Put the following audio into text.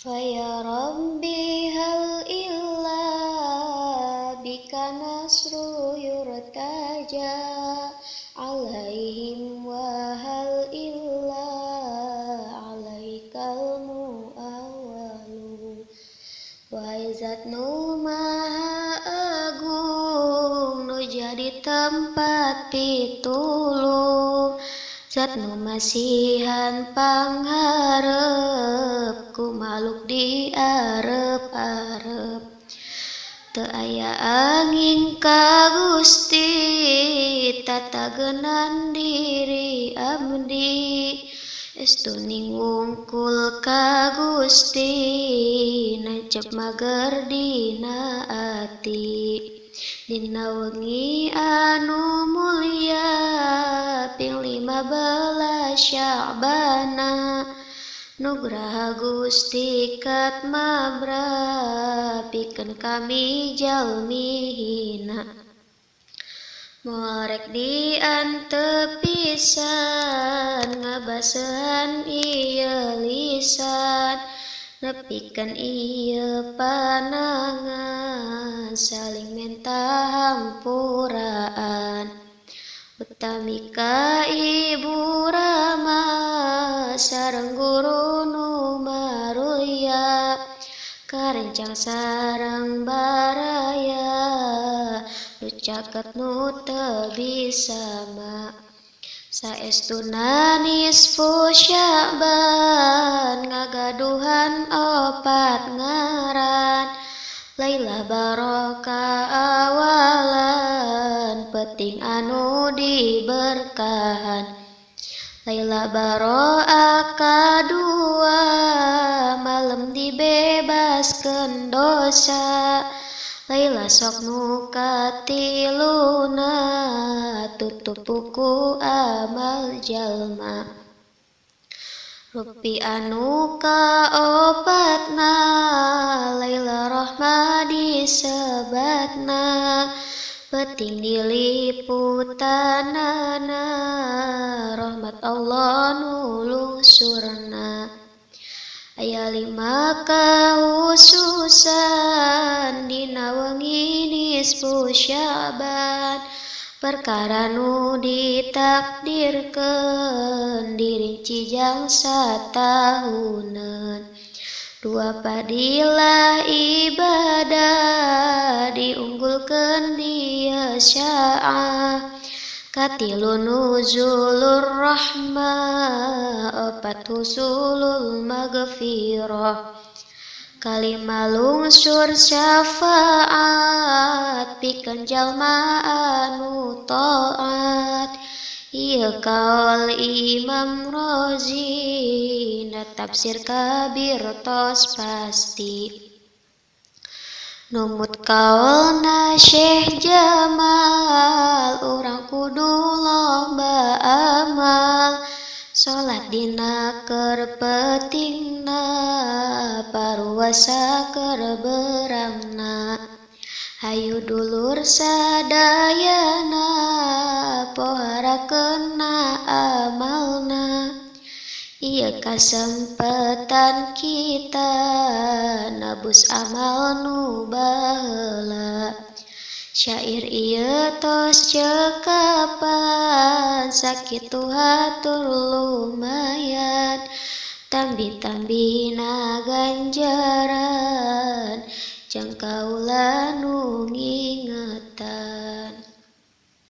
Faya Rabbi hal illa bika nasru yurtaja alaihim wa hal illa alaikal mu'awalu wa izatnu maha agung nu jadi tempat pitulung zat nu masihan pangharep ku makhluk di arep-arep teu aya angin ka Gusti tatagenan diri abdi estuning wungkul ka Gusti nancep mager dina ati dina wengi anu mulia ping 15 Sya'bana nugraha Gusti kat mabrapikeun kami jalmi hina moal rek diantep pisan ngabaseuhan ieu lisan nepikeun ieu panangan saling minta hampuraan utami ka Ibu Rama sareng guru nu maruya karencang sareng baraya nu caket nu teu bisa ma saestuna nisfu Sya'ban ngagaduhan 4 ngaran Lailah barokah awalan peting anu diberkahan Lailah baro'ah kadua malam dibebaskeun dosa Lailah sok nu katiluna tutup buku amal jalma Rupi anu kaopatna Lailah rahmah disebatna Peting diliputanana rahmat Allah nulungsurna aya 5 kahususan dina wengi nisfu Sya'ban perkara nu ditakdirkeun dirinci jang satahunan 2 padilah ibadah diunggulkeun dia sya'ah katilu nuzulur rahmah 4 husulul maghfirah kalima lungsur syafaat pikeun jalma anu taat ieu kaul Imam Razi na tafsir kabir tos pasti numut kaulna Syekh Jamal urang kudu lomba amal salat dina keur petingna paruasa keur berangna hayu dulur sadayana poharakeunna amalna ieu kasempetan kita nabus amal nu baheula syair ieu tos cekapan sakitu hatur lumayan tambi-tambina ganjaran jang kaula nu ngingetan